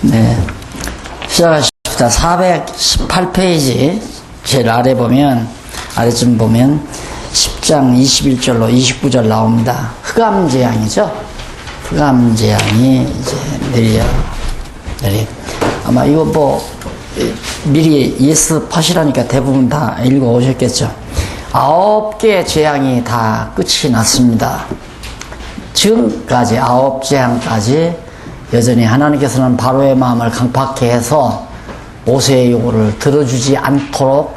네. 시작하십시다. 418페이지 제일 아래 보면, 아래쯤 보면 10장 21절로 29절 나옵니다. 흑암재앙이죠. 흑암재앙이 이제 내려. 아마 이거 뭐 미리 예습하시라니까 대부분 다 읽어 오셨겠죠. 9개의 재앙이 다 끝이 났습니다. 지금까지 9재앙까지 여전히 하나님께서는 바로의 마음을 강팍해 해서 모세의 요구를 들어주지 않도록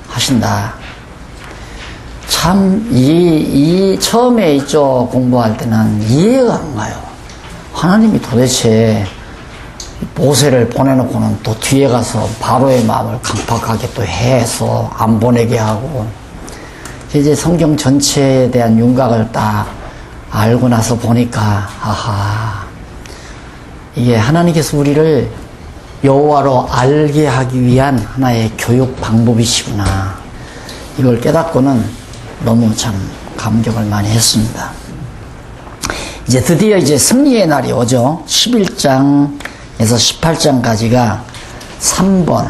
하신다. 참, 처음에 이쪽 공부할 때는 이해가 안 가요. 하나님이 도대체 모세를 보내놓고는 또 뒤에 가서 바로의 마음을 강팍하게 또 해서 안 보내게 하고, 이제 성경 전체에 대한 윤곽을 딱 알고 나서 보니까, 아하, 이게 하나님께서 우리를 여호와로 알게 하기 위한 하나의 교육 방법이시구나. 이걸 깨닫고는 너무 참 감격을 많이 했습니다. 이제 드디어 이제 승리의 날이 오죠. 11장에서 18장까지가 3번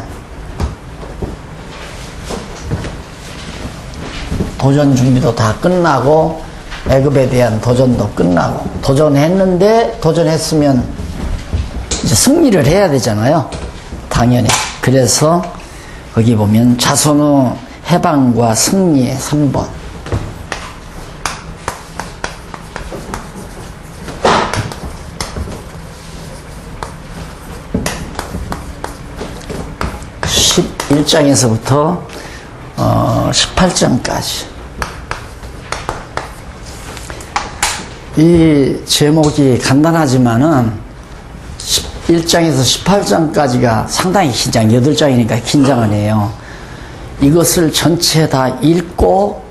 도전 준비도 다 끝나고 애굽에 대한 도전도 끝나고, 도전했으면 이제 승리를 해야 되잖아요. 당연히. 그래서 거기 보면 자손의 해방과 승리의 3번. (11장에서부터) 18장까지. 이 제목이 간단하지만은 1장에서 18장까지가 상당히 긴장, 8장이니까 긴장을 해요. 이것을 전체 다 읽고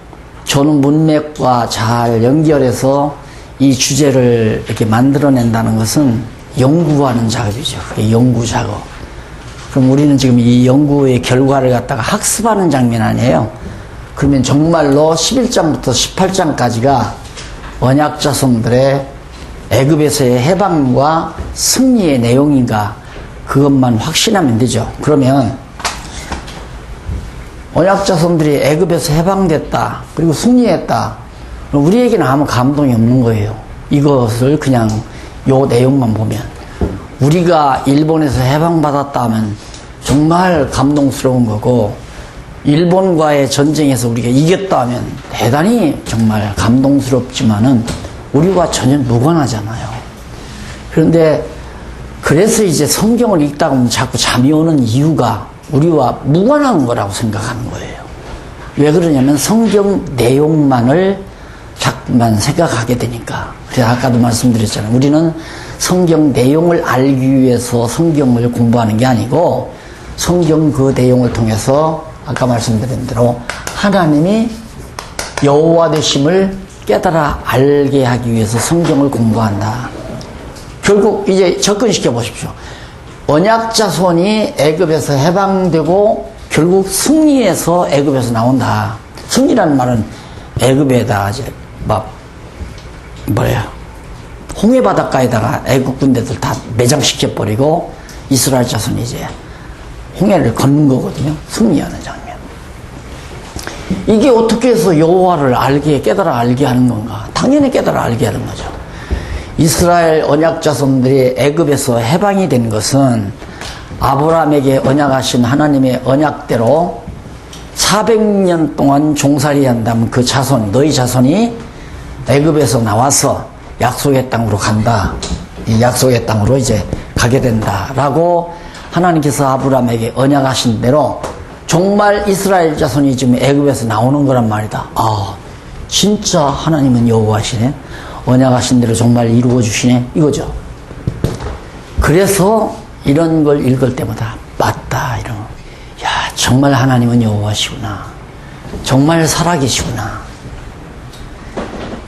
저는 문맥과 잘 연결해서 이 주제를 이렇게 만들어낸다는 것은 연구하는 작업이죠. 그게 연구 작업. 그럼 우리는 지금 이 연구의 결과를 갖다가 학습하는 장면 아니에요. 그러면 정말로 11장부터 18장까지가 언약 자손들의 애굽에서의 해방과 승리의 내용인가, 그것만 확신하면 되죠. 그러면 언약 자손들이 애굽에서 해방됐다, 그리고 승리했다, 우리에게는 아무 감동이 없는 거예요. 이것을 그냥 요 내용만 보면. 우리가 일본에서 해방받았다 하면 정말 감동스러운 거고, 일본과의 전쟁에서 우리가 이겼다 하면 대단히 정말 감동스럽지만은 우리와 전혀 무관하잖아요. 그런데 그래서 이제 성경을 읽다 보면 자꾸 잠이 오는 이유가 우리와 무관한 거라고 생각하는 거예요. 왜 그러냐면 성경 내용만을 자꾸만 생각하게 되니까. 그래서 아까도 말씀드렸잖아요. 우리는 성경 내용을 알기 위해서 성경을 공부하는 게 아니고, 성경 그 내용을 통해서 아까 말씀드린 대로 하나님이 여호와 되심을 깨달아 알게 하기 위해서 성경을 공부한다. 결국 이제 접근시켜 보십시오. 언약 자손이 애굽에서 해방되고 결국 승리해서 애굽에서 나온다. 승리라는 말은 애굽에다 이제 홍해 바닷가에다가 애굽 군대들 다 매장시켜 버리고 이스라엘 자손이 이제 홍해를 걷는 거거든요. 승리하는 장면. 이게 어떻게 해서 여호와를 깨달아 알게 하는 건가? 당연히 깨달아 알게 하는 거죠. 이스라엘 언약 자손들이 애굽에서 해방이 된 것은 아브라함에게 언약하신 하나님의 언약대로 400년 동안 종살이 한다면 그 자손, 너희 자손이 애굽에서 나와서 약속의 땅으로 간다. 이 약속의 땅으로 이제 가게 된다라고 하나님께서 아브라함에게 언약하신 대로 정말 이스라엘 자손이 지금 애굽에서 나오는 거란 말이다. 아, 진짜 하나님은 여호와시네. 언약하신 대로 정말 이루어 주시네. 이거죠. 그래서 이런 걸 읽을 때마다 맞다, 이런. 야, 정말 하나님은 여호와시구나. 정말 살아계시구나.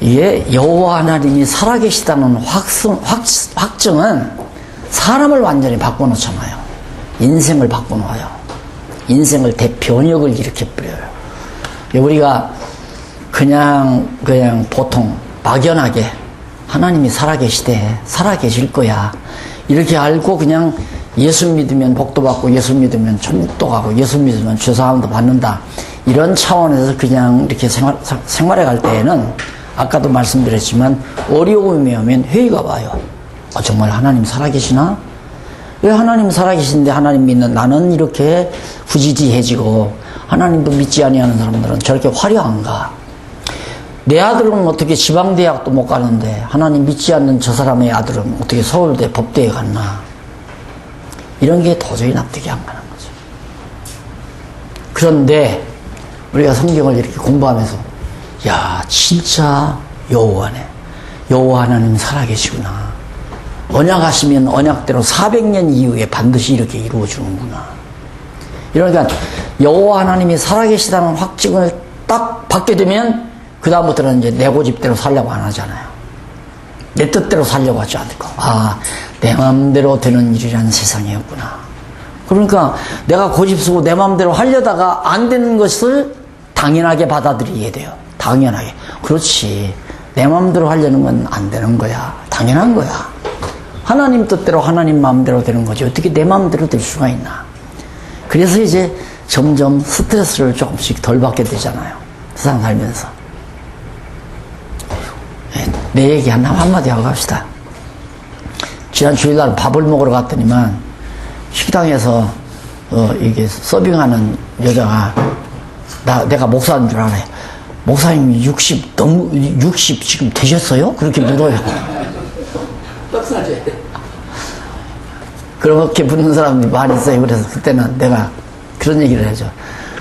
이게 여호와 하나님이 살아계시다는 확증은 사람을 완전히 바꿔놓잖아요. 인생을 바꿔놓아요. 인생을 대변혁을 일으켜버려요. 우리가 그냥 보통 막연하게 하나님이 살아계시대, 살아계실 거야, 이렇게 알고 그냥 예수 믿으면 복도 받고 예수 믿으면 천국도 가고 예수 믿으면 죄사함도 받는다. 이런 차원에서 그냥 이렇게 생활해 갈 때에는 아까도 말씀드렸지만 어려움이 오면 회의가 와요. 정말 하나님 살아계시나? 왜 하나님 살아계신데 하나님 믿는 나는 이렇게 후지지해지고 하나님도 믿지 아니하는 사람들은 저렇게 화려한가? 내 아들은 어떻게 지방대학도 못 가는데 하나님 믿지 않는 저 사람의 아들은 어떻게 서울대 법대에 갔나? 이런 게 도저히 납득이 안 가는 거죠. 그런데 우리가 성경을 이렇게 공부하면서 야 진짜 여호와네. 여호와 하나님 살아계시구나. 언약하시면 언약대로 400년 이후에 반드시 이렇게 이루어주는구나. 이러니까 여호와 하나님이 살아계시다는 확증을 딱 받게 되면 그 다음부터는 이제 내 고집대로 살려고 안 하잖아요. 내 뜻대로 살려고 하지 않고 내 마음대로 되는 일이라는 세상이었구나. 그러니까 내가 고집 쓰고 내 마음대로 하려다가 안 되는 것을 당연하게 받아들이게 돼요. 당연하게. 그렇지. 내 마음대로 하려는 건 안 되는 거야. 당연한 거야. 하나님 뜻대로 하나님 마음대로 되는 거지. 어떻게 내 마음대로 될 수가 있나. 그래서 이제 점점 스트레스를 조금씩 덜 받게 되잖아요. 세상 살면서. 내 얘기 한마디 하고 갑시다. 지난 주일날 밥을 먹으러 갔더니만 식당에서 이게 서빙하는 여자가 내가 목사인 줄 알아요. 목사님 60 지금 되셨어요? 그렇게 물어요. 떡사제. 그렇게 묻는 사람들이 많이 있어요. 그래서 그때는 내가 그런 얘기를 해줘.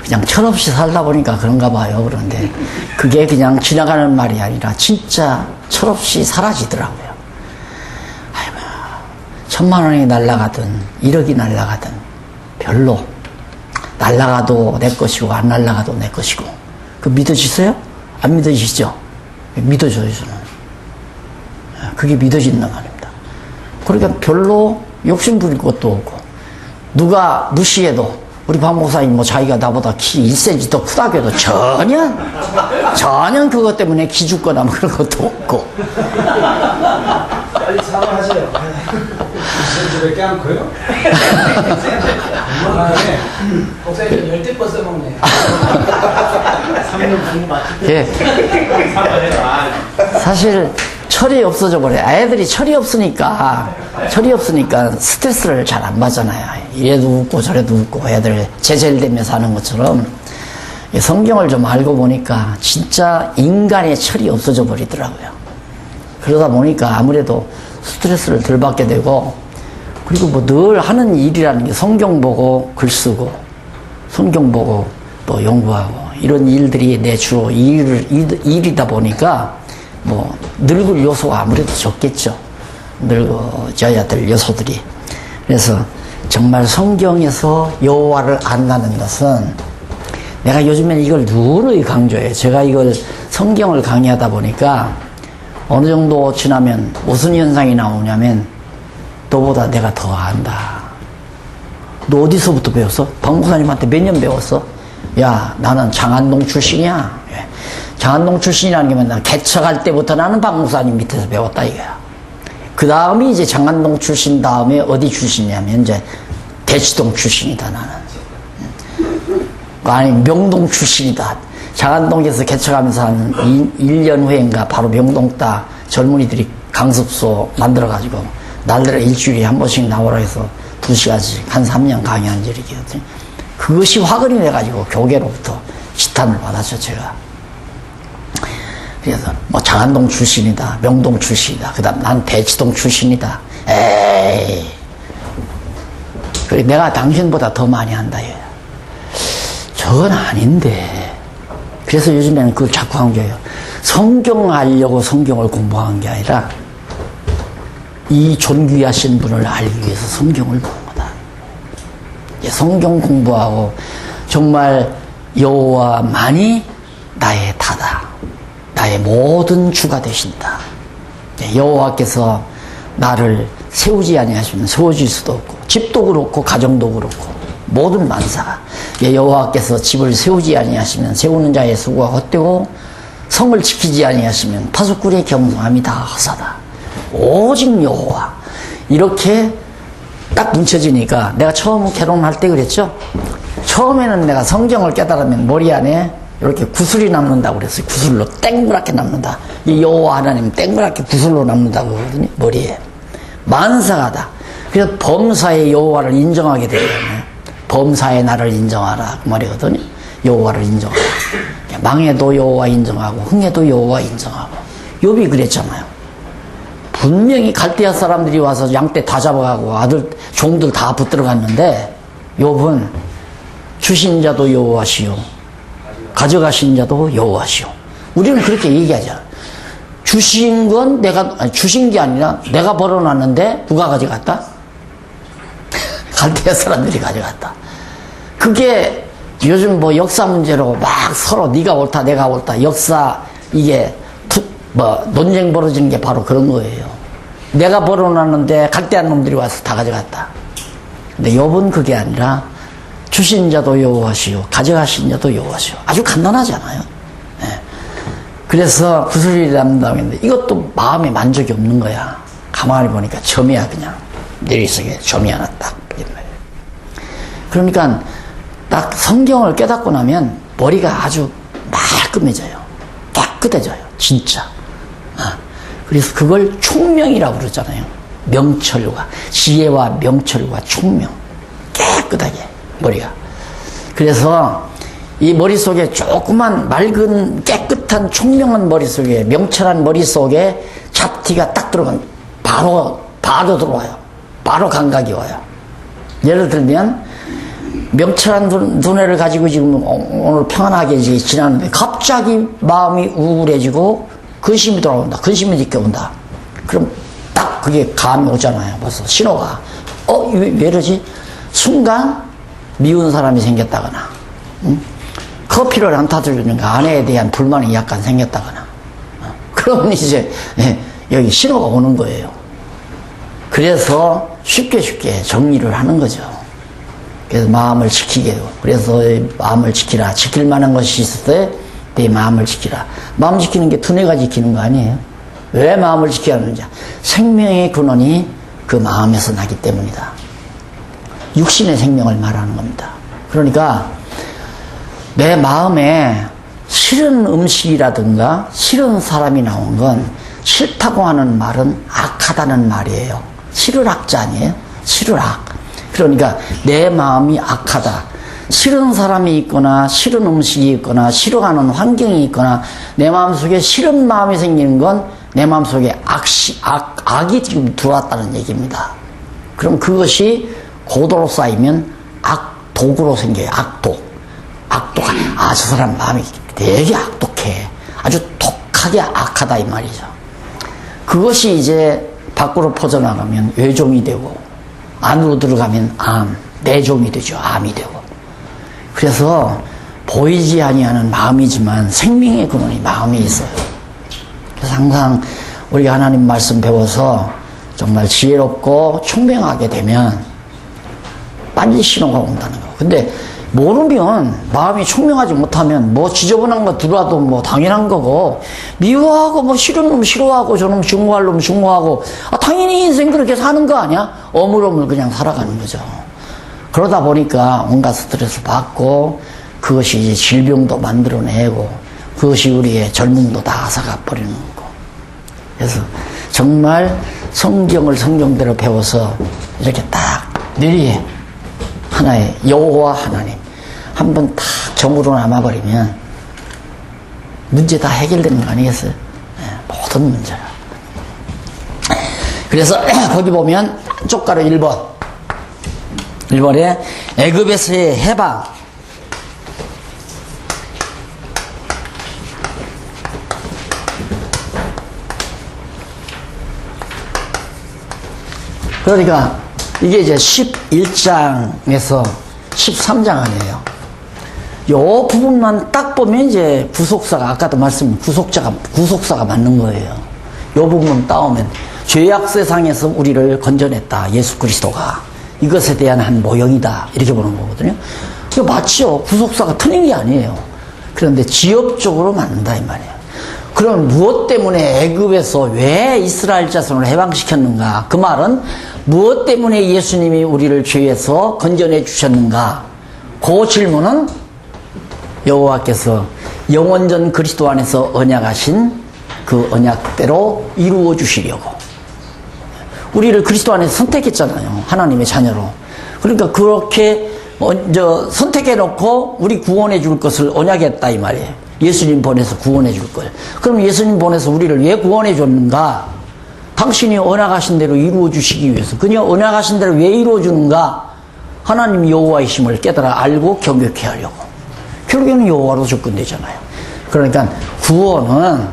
그냥 철없이 살다 보니까 그런가 봐요. 그런데 그게 그냥 지나가는 말이 아니라 진짜 철없이 사라지더라고요. 아이고, 1000만 원이 날아가든 1억이 날아가든 별로. 날아가도 내 것이고 안 날아가도 내 것이고. 그 믿어지세요? 안 믿어지시죠? 믿어져요, 저는. 그게 믿어진단 말입니다. 그러니까 별로 욕심 부릴 것도 없고, 누가 무시해도, 우리 박 목사님 뭐 자기가 나보다 키 1cm 더 크다고 해도 전혀 그것 때문에 기죽거나 뭐 그런 것도 없고. 빨리 사과하세요. 20cm밖에 안 커요? 목사님 열대 번 써먹네. 3년 공부 맞지? 예. 사실 철이 없어져 버려요. 애들이 철이 없으니까 스트레스를 잘 안 받잖아요. 이래도 웃고 저래도 웃고 애들 제젤되며 사는 것처럼 성경을 좀 알고 보니까 진짜 인간의 철이 없어져 버리더라고요. 그러다 보니까 아무래도 스트레스를 덜 받게 되고, 그리고 뭐 늘 하는 일이라는 게 성경 보고 글 쓰고 성경 보고 또 연구하고 이런 일들이 내 주로 일이다 보니까 뭐 늙을 요소가 아무래도 적겠죠. 늙어져야 될 요소들이. 그래서 정말 성경에서 여호와를 안다는 것은, 내가 요즘에는 이걸 누누이 강조해요. 제가 이걸 성경을 강의하다 보니까 어느 정도 지나면 무슨 현상이 나오냐면, 너보다 내가 더 안다. 너 어디서부터 배웠어? 박 목사님한테 몇 년 배웠어? 야, 나는 장안동 출신이야. 장안동 출신이라는 게 뭐냐, 개척할 때부터 나는 박 목사님 밑에서 배웠다 이거야. 그 다음에 이제 장안동 출신 다음에 어디 출신이냐면 이제 대치동 출신이다 나는. 아니 명동 출신이다. 장안동에서 개척하면서 한 1년 후인가 바로 명동 따 젊은이들이 강습소 만들어가지고 날들어 일주일에 한 번씩 나오라 해서 2시간씩 한 3년 강의한 적이 있거든요. 그것이 화근이 돼가지고 교계로부터 지탄을 받았죠, 제가. 그래서 뭐 장안동 출신이다, 명동 출신이다, 그 다음 난 대치동 출신이다. 에이, 그래 내가 당신보다 더 많이 한다 얘. 저건 아닌데. 그래서 요즘에는 그걸 자꾸 강조해요. 성경 알려고 성경을 공부한 게 아니라 이 존귀하신 분을 알기 위해서 성경을 본 거다. 성경 공부하고 정말 여호와만이 나의 다다. 나의 모든 주가 되신다. 여호와께서 나를 세우지 아니하시면 세워질 수도 없고, 집도 그렇고 가정도 그렇고 모든 만사가 여호와께서 집을 세우지 아니하시면 세우는 자의 수고가 헛되고, 성을 지키지 아니하시면 파수꾼의 경성함이 다 허사다. 오직 여호와, 이렇게 딱 뭉쳐지니까 내가 처음 결혼할 때 그랬죠. 처음에는 내가 성경을 깨달으면 머리 안에 이렇게 구슬이 남는다고 그랬어요. 구슬로 땡그랗게 남는다. 이 여호와 하나님 땡그랗게 구슬로 남는다고 그러거든요. 머리에. 만사하다. 그래서 범사의 여호와를 인정하게 되거든요. 범사의 나를 인정하라 그 말이거든요. 여호와를 인정하라. 망해도 여호와 인정하고 흥해도 여호와 인정하고. 욥이 그랬잖아요. 분명히 갈대아 사람들이 와서 양떼 다 잡아가고 아들 종들 다 붙들어 갔는데 욥은 주신 자도 여호와시요 가져가신 자도 여호와시요. 우리는 그렇게 얘기하죠. 주신 건 주신 게 아니라 내가 벌어놨는데 누가 가져갔다? 갈대아 사람들이 가져갔다. 그게 요즘 뭐 역사 문제로 막 서로 네가 옳다 내가 옳다 역사 이게 논쟁 벌어지는 게 바로 그런 거예요. 내가 벌어놨는데 갈대아 놈들이 와서 다 가져갔다. 근데 욥은 그게 아니라 주신 자도 여호와시요 가져가신 자도 여호와시요. 아주 간단하잖아요. 네. 그래서 구슬이 남는다고 했는데 이것도 마음에 만족이 없는 거야. 가만히 보니까 점이야. 그냥 내리석에 점이 하나 딱 보이는 거예요. 그러니까 딱 성경을 깨닫고 나면 머리가 아주 말끔해져요. 깨끗해져요. 진짜. 그래서 그걸 총명이라고 그러잖아요. 명철과 지혜와 명철과 총명. 깨끗하게 머리가. 그래서 이 머릿속에 조그만 맑은 깨끗한 총명한 머릿속에 명철한 머릿속에 잡티가 딱 들어가면 바로 들어와요. 바로 감각이 와요. 예를 들면 명철한 두뇌를 가지고 지금 오늘 평안하게 지나는데 갑자기 마음이 우울해지고 근심이 돌아온다. 근심이 느껴온다. 그럼 딱 그게 감이 오잖아요. 벌써 신호가. 왜 이러지? 순간 미운 사람이 생겼다거나 커피를 안 타주니까 아내에 대한 불만이 약간 생겼다거나 그러면 이제 여기 신호가 오는 거예요. 그래서 쉽게 정리를 하는 거죠. 그래서 마음을 지키게 되고 그래서 마음을 지키라. 지킬 만한 것이 있을 때 내 마음을 지키라. 마음 지키는 게 두뇌가 지키는 거 아니에요. 왜 마음을 지켜야 하는지 생명의 근원이 그 마음에서 나기 때문이다. 육신의 생명을 말하는 겁니다. 그러니까 내 마음에 싫은 음식이라든가 싫은 사람이 나온 건 싫다고 하는 말은 악하다는 말이에요. 싫으락자 아니에요? 싫으락. 그러니까 내 마음이 악하다. 싫은 사람이 있거나 싫은 음식이 있거나 싫어하는 환경이 있거나 내 마음속에 싫은 마음이 생기는 건 내 마음속에 악이 지금 들어왔다는 얘기입니다. 그럼 그것이 고도로 쌓이면 악독으로 생겨요. 악독. 저 사람 마음이 되게 악독해. 아주 독하게 악하다 이 말이죠. 그것이 이제 밖으로 퍼져나가면 외종이 되고 안으로 들어가면 내종이 되죠. 암이 되고. 그래서 보이지 아니하는 마음이지만 생명의 근원이 마음에 있어요. 그래서 항상 우리가 하나님 말씀 배워서 정말 지혜롭고 총명하게 되면 빨리 신호가 온다는 거. 근데 모르면 마음이 총명하지 못하면 뭐 지저분한 거 들어와도 뭐 당연한 거고 미워하고 뭐 싫은 놈 싫어하고 저놈 증오할 놈 증오하고 당연히 인생 그렇게 사는 거 아니야? 어물어물 그냥 살아가는 거죠. 그러다 보니까 온갖 스트레스 받고 그것이 이제 질병도 만들어내고 그것이 우리의 젊음도 다 앗아가 버리는 거고. 그래서 정말 성경을 성경대로 배워서 이렇게 딱 뇌리에 하나의 여호와 하나님 한번 딱 정으로 남아버리면 문제 다 해결되는 거 아니겠어요? 모든 문제가. 그래서 거기 보면 쪽가루 1번에 애굽에서의 해방. 그러니까 이게 이제 11장에서 13장 아니에요. 요 부분만 딱 보면 이제 구속사가 아까도 말씀 구속사가 맞는 거예요. 요 부분 따오면 죄악 세상에서 우리를 건져냈다. 예수 그리스도가 이것에 대한 한 모형이다. 이렇게 보는 거거든요. 이거 맞죠. 구속사가 틀린 게 아니에요. 그런데 지역적으로 맞는다 이 말이에요. 그럼 무엇 때문에 애굽에서 왜 이스라엘 자손을 해방시켰는가? 그 말은 무엇 때문에 예수님이 우리를 죄에서 건져내 주셨는가? 그 질문은 여호와께서 영원전 그리스도 안에서 언약하신 그 언약대로 이루어 주시려고. 우리를 그리스도 안에서 선택했잖아요. 하나님의 자녀로. 그러니까 그렇게 선택해 놓고 우리 구원해 줄 것을 언약했다 이 말이에요. 예수님 보내서 구원해 줄 걸. 그럼 예수님 보내서 우리를 왜 구원해 줬는가? 당신이 언약하신 대로 이루어 주시기 위해서. 그냥 언약하신 대로 왜 이루어 주는가? 하나님 여호와이심을 깨달아 알고 경외케 하려고. 결국에는 여호와로 접근되잖아요. 그러니까 구원은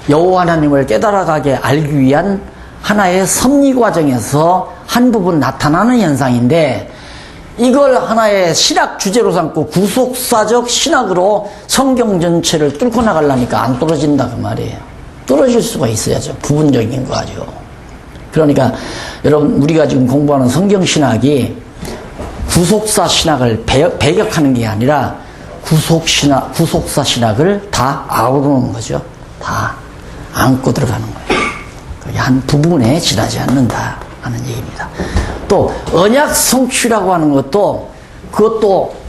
여호와 하나님을 깨달아가게 알기 위한 하나의 섭리 과정에서 한 부분 나타나는 현상인데, 이걸 하나의 신학 주제로 삼고 구속사적 신학으로 성경 전체를 뚫고 나가려니까 안 떨어진다 그 말이에요. 떨어질 수가 있어야죠. 부분적인 거죠. 그러니까 여러분, 우리가 지금 공부하는 성경 신학이 구속사 신학을 배격하는 게 아니라 구속사 신학을 다 아우르는 거죠. 다 안고 들어가는 거예요. 한 부분에 지나지 않는다 하는 얘기입니다. 또 언약 성취라고 하는 것도, 그것도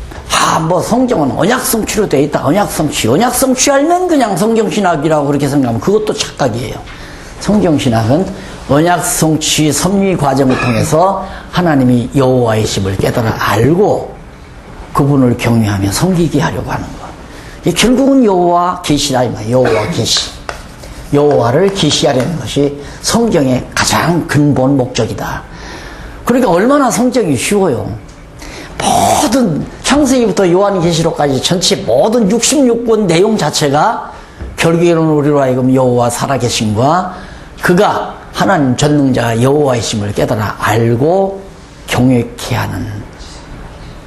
뭐 성경은 언약 성취로 되어 있다. 언약 성취하면 그냥 성경 신학이라고 그렇게 생각하면 그것도 착각이에요. 성경 신학은 언약 성취 섭리 과정을 통해서 하나님이 여호와이심을 깨달아 알고 그분을 경외하며 섬기게 하려고 하는 거. 결국은 여호와 계시다 이 말이에요. 여호와 계시. 여호와를 계시하려는 것이 성경의 가장 근본 목적이다. 그러니까 얼마나 성경이 쉬워요. 모든 창세기부터 요한계시록까지 전체 모든 66권 내용 자체가 결국에는 우리로 하여금 여호와 살아계심과 그가 하나님 전능자 여호와이심을 깨달아 알고 경외케 하는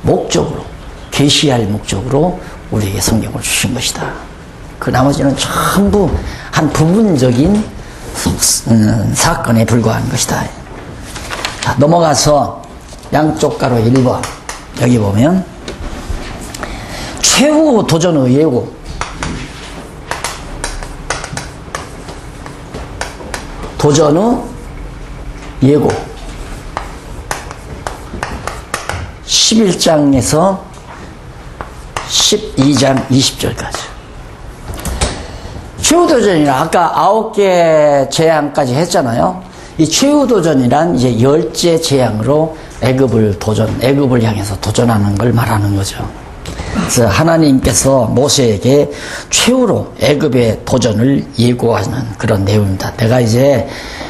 목적으로, 계시할 목적으로 우리에게 성경을 주신 것이다. 그 나머지는 전부 한 부분적인 사건에 불과한 것이다. 자, 넘어가서 양쪽 가로 1번. 여기 보면 최후 도전의 예고. 도전의 예고. 11장에서 12장 20절까지. 최후도전이라 아까 9개 재앙까지 했잖아요. 이 최후도전이란 이제 10째 재앙으로 애굽을 향해서 도전하는 걸 말하는 거죠. 그래서 하나님께서 모세에게 최후로 애굽의 도전을 예고하는 그런 내용입니다. 내가 이제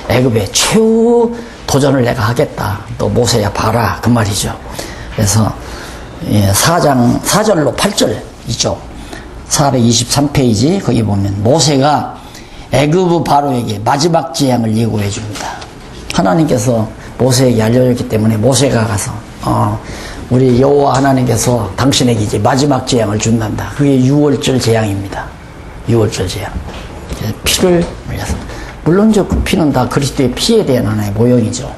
애굽의 최후 도전을 내가 하겠다. 또 모세야 봐라. 그 말이죠. 그래서 4절로 8절 이쪽 423페이지 거기 보면 모세가 애굽 바로에게 마지막 재앙을 예고해 줍니다. 하나님께서 모세에게 알려줬기 때문에 모세가 가서 우리 여호와 하나님께서 당신에게 이제 마지막 재앙을 준단다. 그게 6월절 재앙입니다. 6월절 재앙. 피를 흘려서, 물론 그 피는 다 그리스도의 피에 대한 하나의 모형이죠.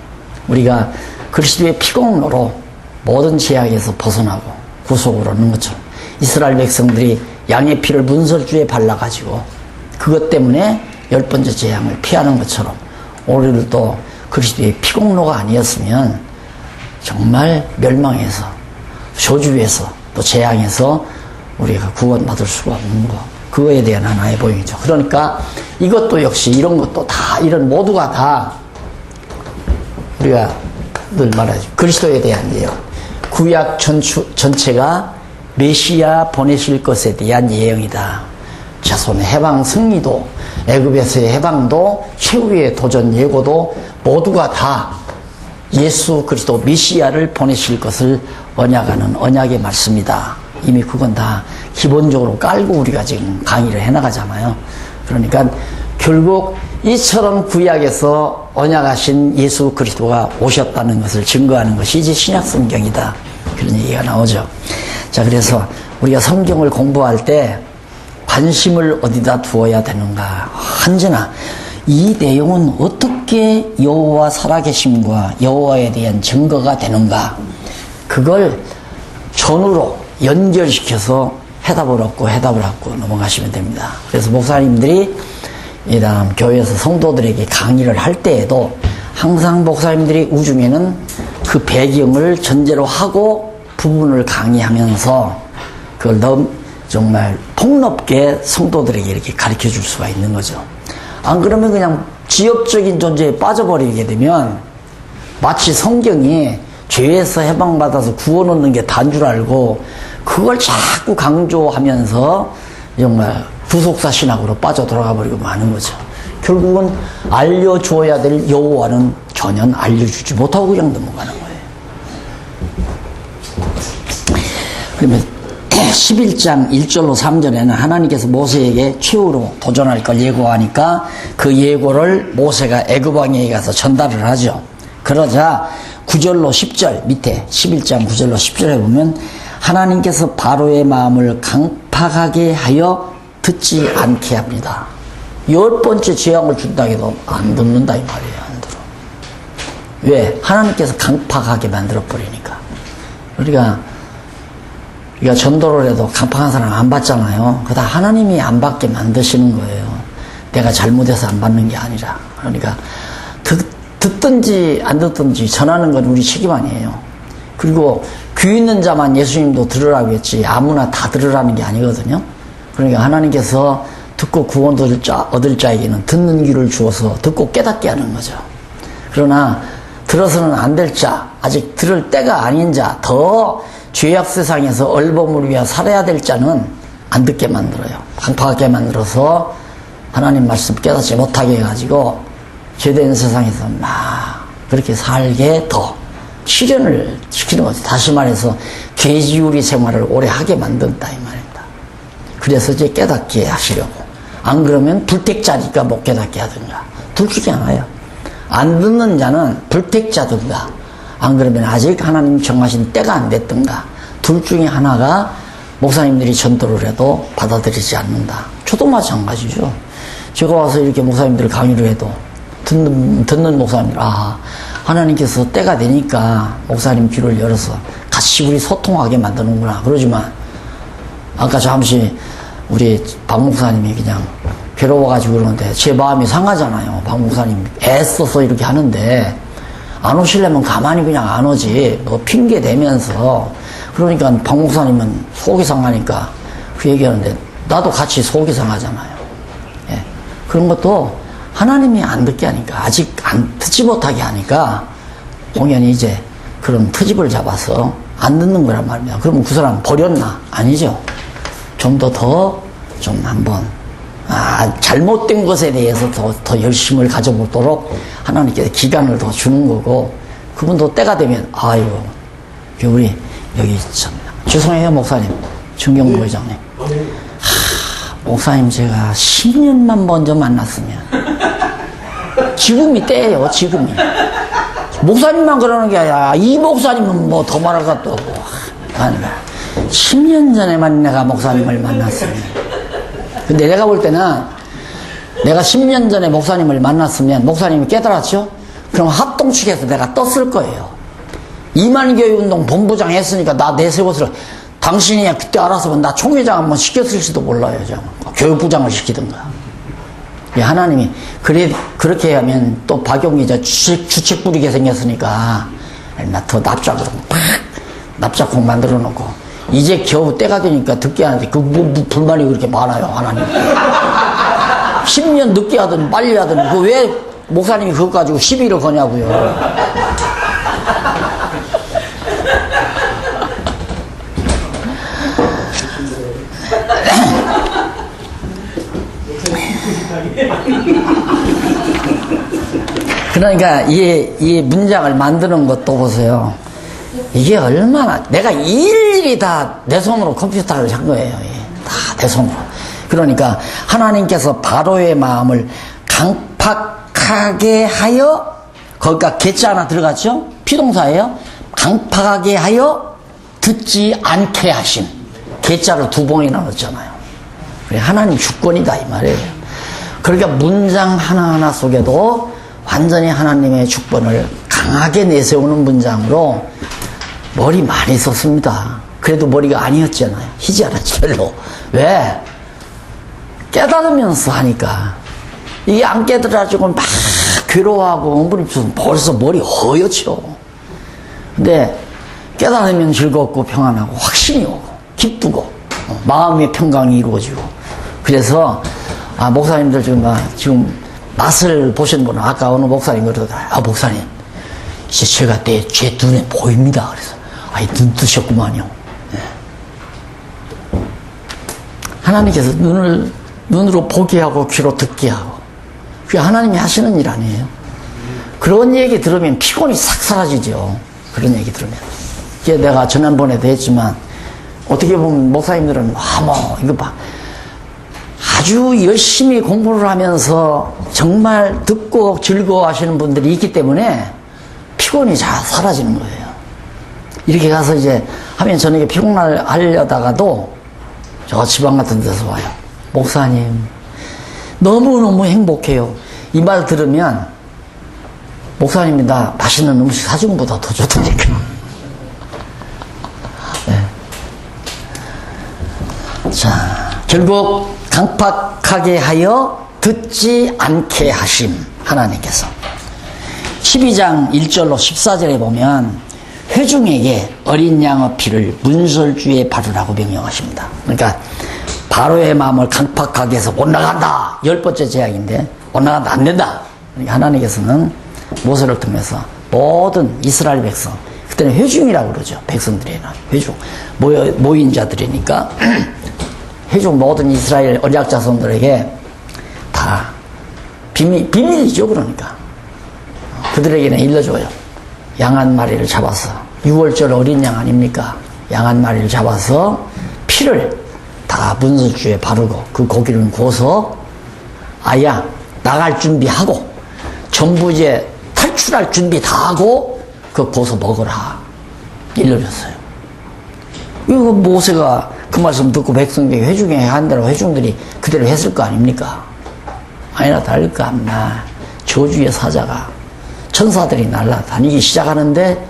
우리가 그리스도의 피공로로 모든 재앙에서 벗어나고 구속을 얻는 것처럼 이스라엘 백성들이 양의 피를 문설주에 발라가지고 그것 때문에 10번째 재앙을 피하는 것처럼 우리들도 그리스도의 피공로가 아니었으면 정말 멸망해서 저주에서 또 재앙에서 우리가 구원받을 수가 없는 거, 그거에 대한 하나의 모형이죠. 그러니까 이것도 역시 이런 것도 다 이런 모두가 다 우리가 늘 말하죠. 그리스도에 대한 예언, 구약 전체가 메시아 보내실 것에 대한 예언이다. 자손의 해방 승리도, 애굽에서의 해방도, 최후의 도전 예고도 모두가 다 예수 그리스도 메시아를 보내실 것을 언약하는 언약의 말씀이다. 이미 그건 다 기본적으로 깔고 우리가 지금 강의를 해나가잖아요. 그러니까 결국 이처럼 구약에서 언약하신 예수 그리스도가 오셨다는 것을 증거하는 것이 이제 신약 성경이다. 그런 얘기가 나오죠. 자, 그래서 우리가 성경을 공부할 때 관심을 어디다 두어야 되는가? 언제나 이 내용은 어떻게 여호와 살아계심과 여호와에 대한 증거가 되는가? 그걸 전후로 연결시켜서 해답을 얻고 넘어가시면 됩니다. 그래서 목사님들이 이 다음 교회에서 성도들에게 강의를 할 때에도 항상 목사님들이 우중에는 그 배경을 전제로 하고 부분을 강의하면서 그걸 정말 폭넓게 성도들에게 이렇게 가르쳐 줄 수가 있는 거죠. 안 그러면 그냥 지역적인 존재에 빠져버리게 되면 마치 성경이 죄에서 해방받아서 구원 얻는 게 다인 줄 알고 그걸 자꾸 강조하면서 정말 구속사 신학으로 빠져들어가 버리고 마는 거죠. 결국은 알려줘야 될 여호와는 전혀 알려주지 못하고 그냥 넘어가는 거예요. 그러면 11장 1절로 3절에는 하나님께서 모세에게 최후로 도전할 걸 예고하니까 그 예고를 모세가 애굽 왕에게 가서 전달을 하죠. 그러자 9절로 10절 밑에 11장 9절로 10절에 보면 하나님께서 바로의 마음을 강팍하게 하여 듣지 않게 합니다. 10번째 재앙을 준다 해도 안 듣는다 이 말이에요. 안 들어. 왜? 하나님께서 강팍하게 만들어버리니까. 우리가 전도를 해도 강팍한 사람 안 받잖아요. 그거 다 하나님이 안 받게 만드시는 거예요. 내가 잘못해서 안 받는 게 아니라. 그러니까 듣든지 안 듣든지 전하는 건 우리 책임 아니에요. 그리고 귀 있는 자만 예수님도 들으라고 했지 아무나 다 들으라는 게 아니거든요. 그러니까 하나님께서 듣고 구원 얻을 자에게는 듣는 귀를 주어서 듣고 깨닫게 하는 거죠. 그러나 들어서는 안 될 자, 아직 들을 때가 아닌 자, 더 죄악 세상에서 얼범을 위해 살아야 될 자는 안 듣게 만들어요. 강팍하게 만들어서 하나님 말씀 깨닫지 못하게 해가지고 죄된 세상에서 막 그렇게 살게 더 실현을 시키는 거죠. 다시 말해서 돼지우리 생활을 오래 하게 만든다 이 말입니다. 그래서 이제 깨닫게 하시려고. 안 그러면 불택자니까 못 깨닫게 하든가. 둘 중에 하나예요. 안 듣는 자는 불택자든가 안 그러면 아직 하나님 정하신 때가 안 됐든가. 둘 중에 하나가 목사님들이 전도를 해도 받아들이지 않는다. 저도 마찬가지죠. 제가 와서 이렇게 목사님들 강의를 해도 듣는 목사님들, 하나님께서 때가 되니까 목사님 귀를 열어서 같이 우리 소통하게 만드는구나. 그러지만 아까 잠시 우리 박 목사님이 그냥 괴로워가지고 그러는데 제 마음이 상하잖아요. 박 목사님 애써서 이렇게 하는데 안 오시려면 가만히 그냥 안 오지. 뭐 핑계 대면서. 그러니까 박 목사님은 속이 상하니까 그 얘기하는데 나도 같이 속이 상하잖아요. 예. 그런 것도 하나님이 안 듣게 하니까 아직 안 듣지 못하게 하니까 공연히 이제 그런 트집을 잡아서 안 듣는 거란 말입니다. 그러면 그 사람 버렸나? 아니죠. 좀 더 좀 한번 잘못된 것에 대해서 더 열심을 가져보도록 하나님께서 기간을 더 주는 거고 그분도 때가 되면 아이고 우리 여기 참 죄송해요 목사님 정경무 회장님 목사님 제가 10년만 먼저 만났으면 지금이 때예요 지금이 목사님만 그러는 게 아니라 이 목사님은 뭐 더 말할 것도 없고 아니라 10년 전에만 내가 목사님을 만났으면 근데 내가 볼 때는 내가 10년 전에 목사님을 만났으면 목사님이 깨달았죠? 그럼 합동 측에서 내가 떴을 거예요. 이만교회운동 본부장 했으니까 나 내세웠을 당신이 그때 알았으면 나 총회장 한번 시켰을지도 몰라요. 교육부장을 시키든가. 하나님이 그렇게 하면 또 박용기자 주책 부리게 생겼으니까 나 더 납작으로 팍 납작콩 만들어 놓고 이제 겨우 때가 되니까 듣게 하는데 뭐 불만이 그렇게 많아요 하나님. 10년 늦게 하든 빨리 하든 그 왜 목사님이 그것 가지고 시비를 거냐고요. 그러니까 이 문장을 만드는 것도 보세요. 이게 얼마나 내가 일일이 다 내 손으로 컴퓨터를 한 거예요. 다 내 손으로. 그러니까 하나님께서 바로의 마음을 강팍하게 하여 거기가 개자 하나 들어갔죠? 피동사예요. 강팍하게 하여 듣지 않게 하심. 개자를 2번이나 넣었잖아요. 하나님 주권이다 이 말이에요. 그러니까 문장 하나하나 속에도 완전히 하나님의 주권을 강하게 내세우는 문장으로 머리 많이 썼습니다. 그래도 머리가 아니었잖아요. 희지 않았지 별로. 왜? 깨달으면서 하니까 이게 안 깨달아지고 막 괴로워하고 엉부림쳐서 벌써 머리 허옇죠. 근데 깨달으면 즐겁고 평안하고 확신이 오고 기쁘고 마음의 평강이 이루어지고. 그래서 목사님들 지금 맛을 보신 분은 아까 어느 목사님 그러더라고요. 목사님 이제 제가 제 눈에 보입니다. 그래서 눈 뜨셨구만요. 네. 하나님께서 눈으로 보게 하고 귀로 듣게 하고, 그게 하나님이 하시는 일 아니에요. 그런 얘기 들으면 피곤이 싹 사라지죠. 그런 얘기 들으면. 이게 내가 지난번에도 했지만, 어떻게 보면 목사님들은 이거 봐, 아주 열심히 공부를 하면서 정말 듣고 즐거워하시는 분들이 있기 때문에 피곤이 잘 사라지는 거예요. 이렇게 가서 이제 하면 저녁에 피곤하려다가도 저 지방 같은 데서 와요. 목사님 너무너무 행복해요. 이 말 들으면 목사님이 나 맛있는 음식 사준 것보다 더 좋다니까. 네. 자, 결국 강팍하게 하여 듣지 않게 하심. 하나님께서 12장 1절로 14절에 보면 회중에게 어린 양의 피를 문설주에 바르라고 명령하십니다. 그러니까 바로의 마음을 강팍하게 해서 못 나간다. 10번째 제약인데 못 나간다. 안 된다. 그러니까 하나님께서는 모세를 통해서 모든 이스라엘 백성, 그때는 회중이라고 그러죠. 백성들에는 회중, 모인 자들이니까 회중 모든 이스라엘 언약 자손들에게 다 비밀이죠. 그러니까 그들에게는 일러줘요. 양 한 마리를 잡아서, 6월절 어린 양 아닙니까? 양 한 마리를 잡아서 피를 다 문설주에 바르고 그 고기를 구워서 나갈 준비하고 전부 이제 탈출할 준비 다 하고 그 구워서 먹으라 일러줬어요. 이거 모세가 그 말씀 듣고 백성들이 회중에 한 대로 회중들이 그대로 했을 거 아닙니까? 아니나 다를까 합니다. 저주의 사자가 천사들이 날아다니기 시작하는데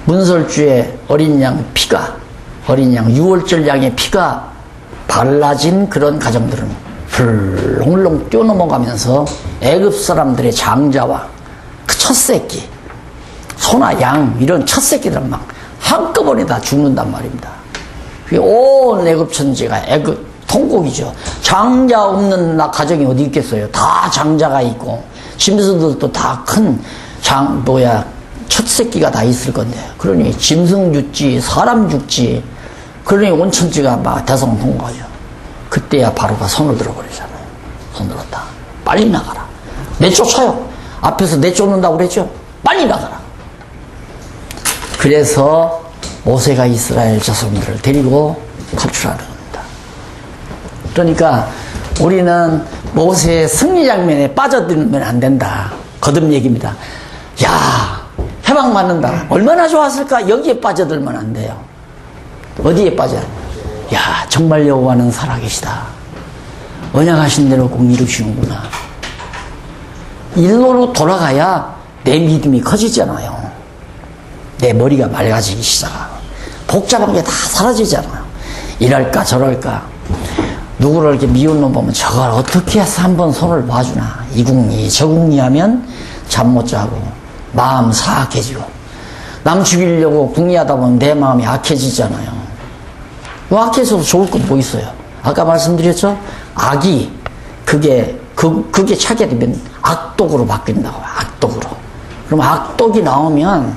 문설주에 어린 양 6월절 양의 피가 발라진 그런 가정들은 훌렁훌렁 뛰어넘어가면서 애굽 사람들의 장자와 그 첫새끼, 소나 양 이런 첫새끼들은 막 한꺼번에 다 죽는단 말입니다. 온 애굽 천지가 애굽 통곡이죠. 장자 없는 가정이 어디 있겠어요. 다 장자가 있고 짐승들도 다 큰 첫새끼가 다 있을 건데, 그러니 짐승 죽지 사람 죽지, 그러니 온 천지가 막 대성통곡하죠. 그때야 바로가 손을 들어버리잖아요. 손 들었다. 빨리 나가라. 내쫓아요. 앞에서 내쫓는다고 그랬죠. 빨리 나가라. 그래서 모세가 이스라엘 자손들을 데리고 탈출하는 겁니다. 그러니까 우리는 모세의 승리 장면에 빠져들면 안 된다. 거듭 얘기입니다. 해방받는다. 얼마나 좋았을까? 여기에 빠져들면 안 돼요. 어디에 빠져? 정말 여호와는 살아계시다. 언약하신 대로 꼭 이루시는구나. 일로로 돌아가야 내 믿음이 커지잖아요. 내 머리가 맑아지기 시작하고 복잡한 게 다 사라지잖아요. 이럴까 저럴까, 누구를 이렇게 미운 놈 보면 저걸 어떻게 해서 한번 손을 봐주나, 이궁리 저궁리 하면 잠 못 자고 마음 사악해지고, 남 죽이려고 궁리하다 보면 내 마음이 악해지잖아요. 악해져도 좋을 건 뭐 있어요? 아까 말씀드렸죠? 악이 그게 차게 되면 악독으로 바뀐다고. 악독으로. 그럼 악독이 나오면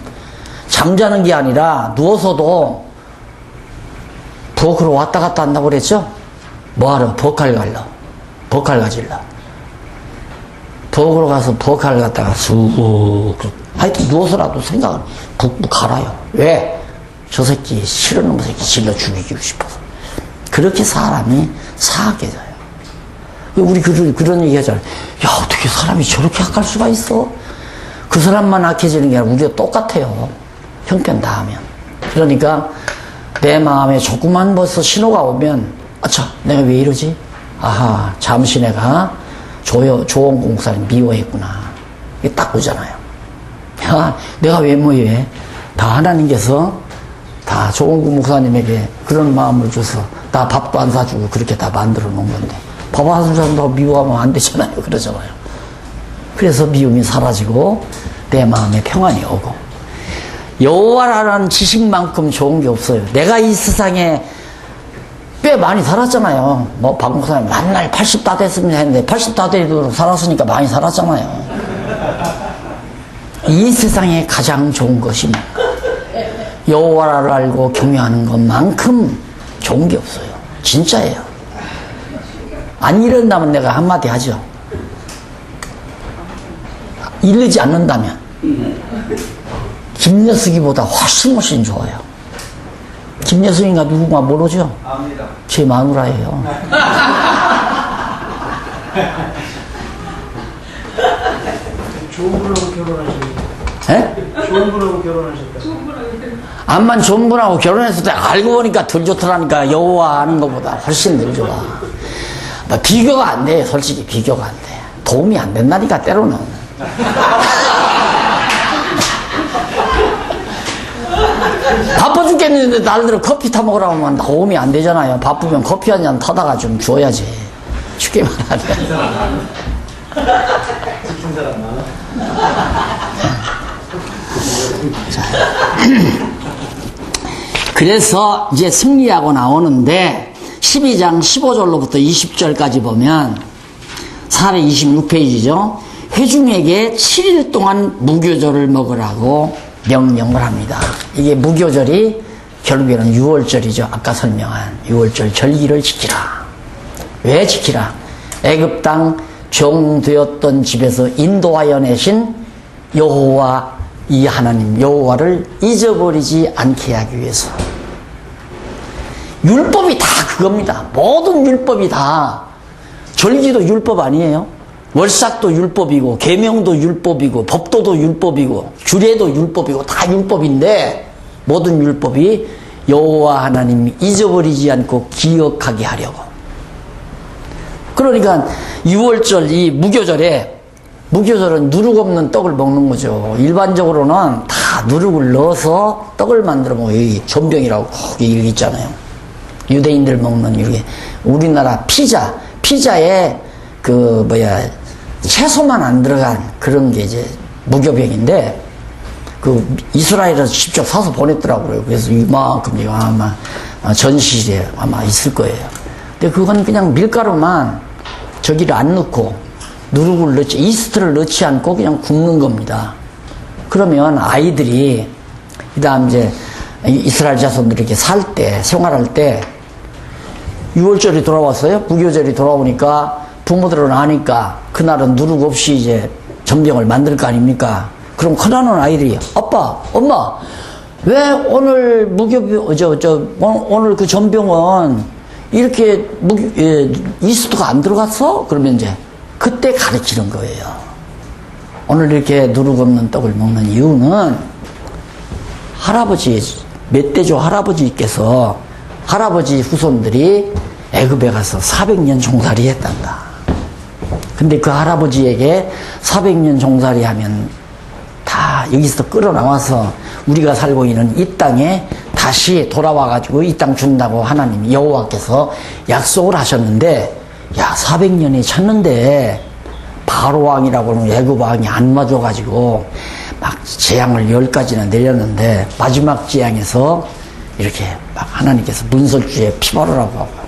잠자는 게 아니라 누워서도 부엌으로 왔다 갔다 한다고 그랬죠? 뭐하러? 버칼 가질러. 부엌으로 가서 버칼 갖다가 하여튼 누워서라도 생각을 북북 갈아요. 왜? 저 새끼 싫은 놈 새끼 질러 죽이고 싶어서. 그렇게 사람이 사악해져요. 우리 그런 얘기 하잖아요. 어떻게 사람이 저렇게 악할 수가 있어? 그 사람만 악해지는 게 아니라 우리가 똑같아요. 형편 다 하면. 그러니까 내 마음에 조그만 벌써 신호가 오면, 내가 왜 이러지? 잠시 내가 조원구 목사님 미워했구나. 이게 딱 오잖아요. 내가 왜 미워해? 다 하나님께서 다 조원구 목사님에게 그런 마음을 줘서 나 밥도 안 사주고 그렇게 다 만들어 놓은 건데, 밥 안 사준다고 미워하면 안 되잖아요. 그러잖아요. 그래서 미움이 사라지고 내 마음에 평안이 오고. 여호와라는 지식만큼 좋은 게 없어요. 내가 이 세상에 꽤 많이 살았잖아요. 뭐 박목사님 만날 80다 됐습니다 했는데 80다 되도록 살았으니까 많이 살았잖아요. 이 세상에 가장 좋은 것이 여호와를 알고 경외하는 것만큼 좋은 게 없어요. 진짜예요. 안 이런다면 내가 한마디 하죠. 이르지 않는다면 김여숙이보다 훨씬 좋아요. 김여숙이가 누군가 모르죠? 압니다. 제 마누라예요. 좋은 분하고 결혼하시니까. 에? 좋은 분하고 결혼하셨다. 암만 좋은 분하고 결혼했을 때 알고 보니까 덜 좋더라니까. 여호와 하는 것보다 훨씬 덜 좋아. 뭐 비교가 안 돼. 솔직히 비교가 안 돼. 도움이 안 된다니까 때로는. 바빠 죽겠는데 나름대로 커피 타 먹으라고 하면 도움이 안 되잖아요. 바쁘면 커피 한 잔 타다가 좀 줘야지. 쉽게 말하면. 지킨 사람 많아. 그래서 이제 승리하고 나오는데 12장 15절로부터 20절까지 보면 426페이지죠. 회중에게 7일 동안 무교절을 먹으라고 명령을 합니다. 이게 무교절이 결국에는 6월절이죠. 아까 설명한 6월절 절기를 지키라. 왜 지키라? 애굽 땅 종되었던 집에서 인도하여 내신 여호와 이 하나님 여호와를 잊어버리지 않게 하기 위해서. 율법이 다 그겁니다. 모든 율법이 다. 절기도 율법 아니에요? 월삭도 율법이고 계명도 율법이고 법도도 율법이고 규례도 율법이고 다 율법인데 모든 율법이 여호와 하나님이 잊어버리지 않고 기억하게 하려고. 그러니까 6월절 이 무교절은 누룩 없는 떡을 먹는 거죠. 일반적으로는 다 누룩을 넣어서 떡을 만들어 먹어요. 이 전병이라고 여기 있잖아요. 유대인들 먹는 이게 우리나라 피자에 채소만 안 들어간 그런 게 이제 무교병인데 그 이스라엘에서 직접 사서 보냈더라고요. 그래서 이만큼 아마 전시실에 아마 있을 거예요. 근데 그건 그냥 밀가루만 저기를 안 넣고 누룩을 넣지 이스트를 넣지 않고 그냥 굽는 겁니다. 그러면 아이들이 그다음 이제 이스라엘 자손들이 이렇게 살 때 생활할 때 6월절이 돌아왔어요. 무교절이 돌아오니까 부모들은 아니까 그날은 누룩 없이 이제 전병을 만들 거 아닙니까? 그럼 큰아는 아이들이 아빠, 엄마 왜 오늘 오늘 그 전병은 이렇게 이스트가 안 들어갔어? 그러면 이제 그때 가르치는 거예요. 오늘 이렇게 누룩 없는 떡을 먹는 이유는 멧돼지 할아버지께서 할아버지 후손들이 애굽에 가서 400년 종살이 했단다. 근데 그 할아버지에게 400년 종살이 하면 다 여기서 끌어나와서 우리가 살고 있는 이 땅에 다시 돌아와가지고 이 땅 준다고 하나님 여호와께서 약속을 하셨는데 400년이 찼는데 바로왕이라고는 애굽 왕이 안 맞아가지고 막 재앙을 10가지나 내렸는데 마지막 재앙에서 이렇게 막 하나님께서 문설주에 피 바르라고 하고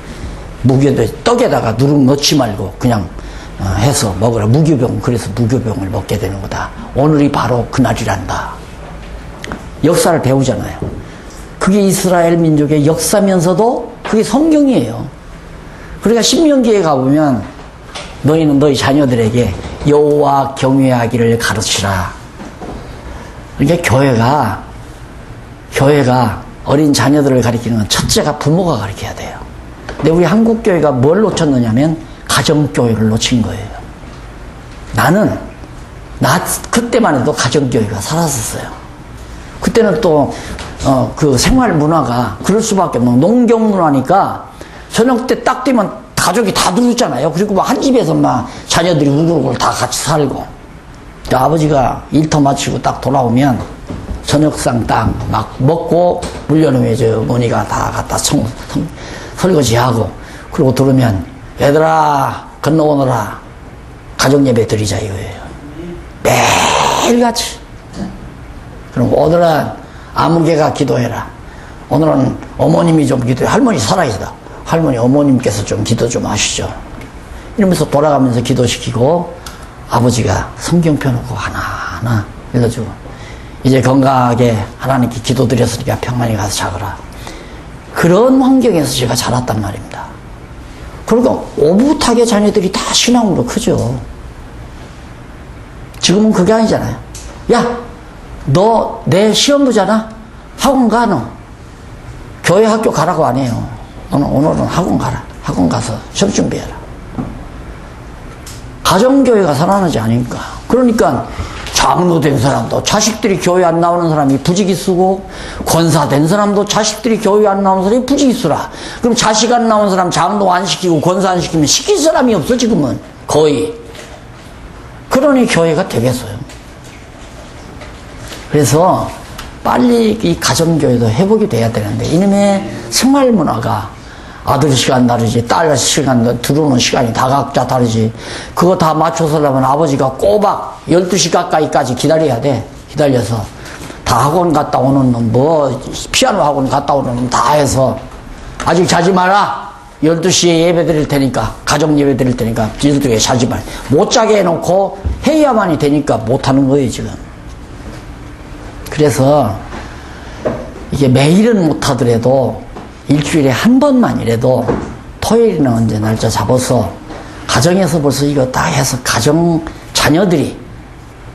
떡에다가 누룩 넣지 말고 그냥 해서 먹으라. 무교병. 그래서 무교병을 먹게 되는 거다. 오늘이 바로 그날이란다. 역사를 배우잖아요. 그게 이스라엘 민족의 역사면서도 그게 성경이에요. 그러니까 신명기에 가보면 너희는 너희 자녀들에게 여호와 경외하기를 가르치라. 그러니까 교회가 어린 자녀들을 가르치는 건 첫째가 부모가 가르쳐야 돼요. 근데 우리 한국교회가 뭘 놓쳤느냐면 가정교회를 놓친 거예요. 나 그때만 해도 가정교회가 살았었어요. 그때는 또 그 생활 문화가 그럴 수밖에 없는 농경 문화니까 저녁 때 딱 되면 가족이 다 들었잖아요. 그리고 막 한 집에서 막 자녀들이 우글우글 다 같이 살고 아버지가 일터 마치고 딱 돌아오면 저녁상 딱 막 먹고 물려놓으면 저 어머니가 다 갖다 설거지하고 그리고 들으면 얘들아 건너오너라 가정예배 드리자 이거예요. 매일같이. 그럼 오늘은 아무개가 기도해라. 오늘은 어머님이 좀 기도해. 할머니 살아있다. 할머니 어머님께서 좀 기도 좀 하시죠. 이러면서 돌아가면서 기도시키고 아버지가 성경 펴놓고 하나하나 읽어주고 이제 건강하게 하나님께 기도드렸으니까 평안히 가서 자거라. 그런 환경에서 제가 자랐단 말입니다. 그러니까 오붓하게 자녀들이 다 신앙으로 크죠. 지금은 그게 아니잖아요. 야, 너 내 시험부잖아? 학원 가, 너. 교회 학교 가라고 안 해요. 너는 오늘은 학원 가라. 학원 가서 시험 준비해라. 가정교회가 살아나지 않으니까. 그러니까 장로 된 사람도 자식들이 교회 안 나오는 사람이 부지기 쓰고, 권사 된 사람도 자식들이 교회 안 나오는 사람이 부지기 쓰라. 그럼 자식 안 나오는 사람 장로 안 시키고 권사 안 시키면 시킬 사람이 없어, 지금은. 거의. 그러니 교회가 되겠어요. 그래서 빨리 이 가정교회도 회복이 돼야 되는데, 이놈의 생활 문화가 아들 시간 다르지, 딸 시간 들어오는 시간이 다 각자 다르지. 그거 다 맞춰서 하려면 아버지가 꼬박 12시 가까이까지 기다려야 돼. 기다려서 다 학원 갔다 오는 놈, 뭐 피아노 학원 갔다 오는 놈 다 해서 아직 자지 마라. 12시에 예배 드릴 테니까, 가정 예배 드릴 테니까 12시에 자지 마. 못 자게 해놓고 해야만이 되니까 못하는 거예요, 지금. 그래서 이게 매일은 못하더라도 일주일에 한 번만이라도 토요일이나 언제 날짜 잡아서 가정에서 벌써 이거 딱 해서 가정 자녀들이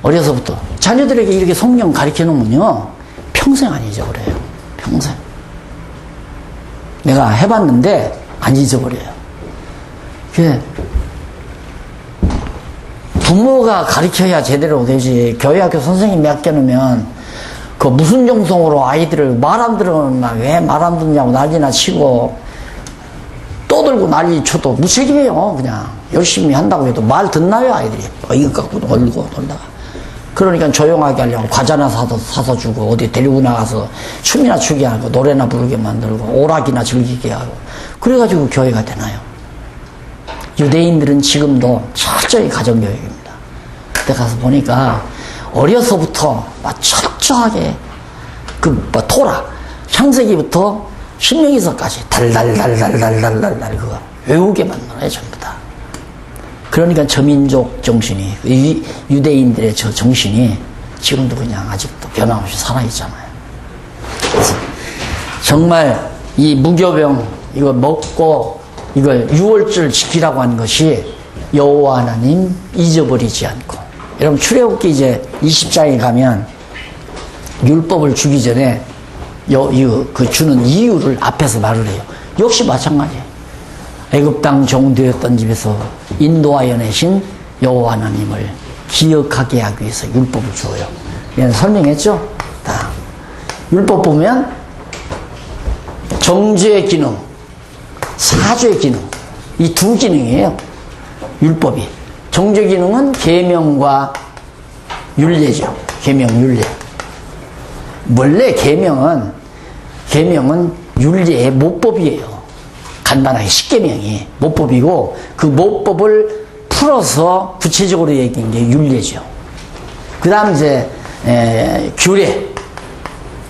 어려서부터 자녀들에게 이렇게 성경 가르쳐 놓으면요 평생 안 잊어버려요. 평생. 내가 해봤는데 안 잊어버려요. 그게 부모가 가르쳐야 제대로 되지. 교회학교 선생님이 맡겨놓으면 그 무슨 정성으로 아이들을 말 안 들으나 왜 말 안 듣냐고 난리나 치고 떠들고 난리 쳐도 무책임해요. 그냥 열심히 한다고 해도 말 듣나요, 아이들이? 이거 갖고 놀고 놀다가. 그러니까 조용하게 하려고 과자나 사서 주고 어디 데리고 나가서 춤이나 추게 하고 노래나 부르게 만들고 오락이나 즐기게 하고 그래가지고 교회가 되나요? 유대인들은 지금도 철저히 가정교육입니다. 그때 가서 보니까 어려서부터 막 철저하게 토라 창세기부터 신명기서까지 달달달달달달달 그거 외우게 만들어요, 전부 다. 그러니까 저민족 정신이 이 유대인들의 저 정신이 지금도 그냥 아직도 변함없이 살아있잖아요. 그래서 정말 이 무교병 이거 먹고 이걸 유월절 지키라고 한 것이 여호와 하나님 잊어버리지 않고, 여러분 출애굽기 이제 20장에 가면 율법을 주기 전에 그 주는 이유를 앞에서 말을 해요. 역시 마찬가지예요. 애굽 땅 종되었던 집에서 인도하여 내신 여호와 하나님을 기억하게 하기 위해서 율법을 줘요. 얘는 설명했죠? 다. 율법 보면 정죄의 기능, 사죄의 기능, 이 두 기능이에요. 율법이. 정죄 기능은 계명과 율례죠. 계명, 율례. 원래 계명은 율례의 모법이에요. 간단하게 10계명이 모법이고 그 모법을 풀어서 구체적으로 얘기한 게 율례죠. 그 다음 이제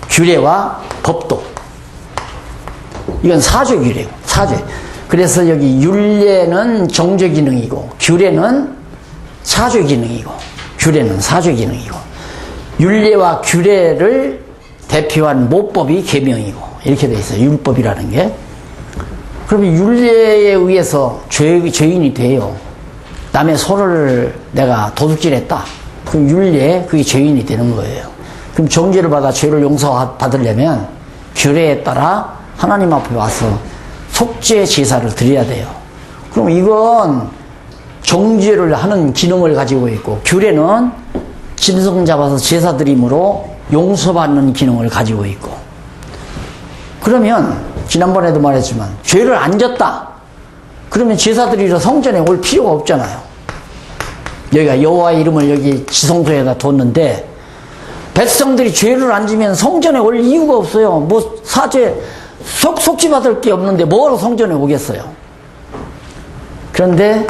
규례와 법도. 이건 사죄 규례고 사죄. 그래서 여기 율례는 정죄 기능이고 규례는 사죄 기능이고 규례는 사죄 기능이고 율례와 규례를 대표한 모법이 계명이고 이렇게 돼 있어요. 율법이라는 게. 그러면 율례에 의해서 죄인이 돼요. 남의 소를 내가 도둑질했다. 그럼 율례에 그게 죄인이 되는 거예요. 그럼 정죄를 받아 죄를 용서받으려면 규례에 따라 하나님 앞에 와서 속죄 제사를 드려야 돼요. 그럼 이건 정죄를 하는 기능을 가지고 있고 규례는 짐승 잡아서 제사 드림으로 용서받는 기능을 가지고 있고, 그러면 지난번에도 말했지만 죄를 안 졌다. 그러면 제사 드리러 성전에 올 필요가 없잖아요. 여기가 여호와의 이름을 여기 지성소에다 뒀는데 백성들이 죄를 안 지면 성전에 올 이유가 없어요. 뭐 사죄 속지 받을 게 없는데 뭐하러 성전에 오겠어요. 그런데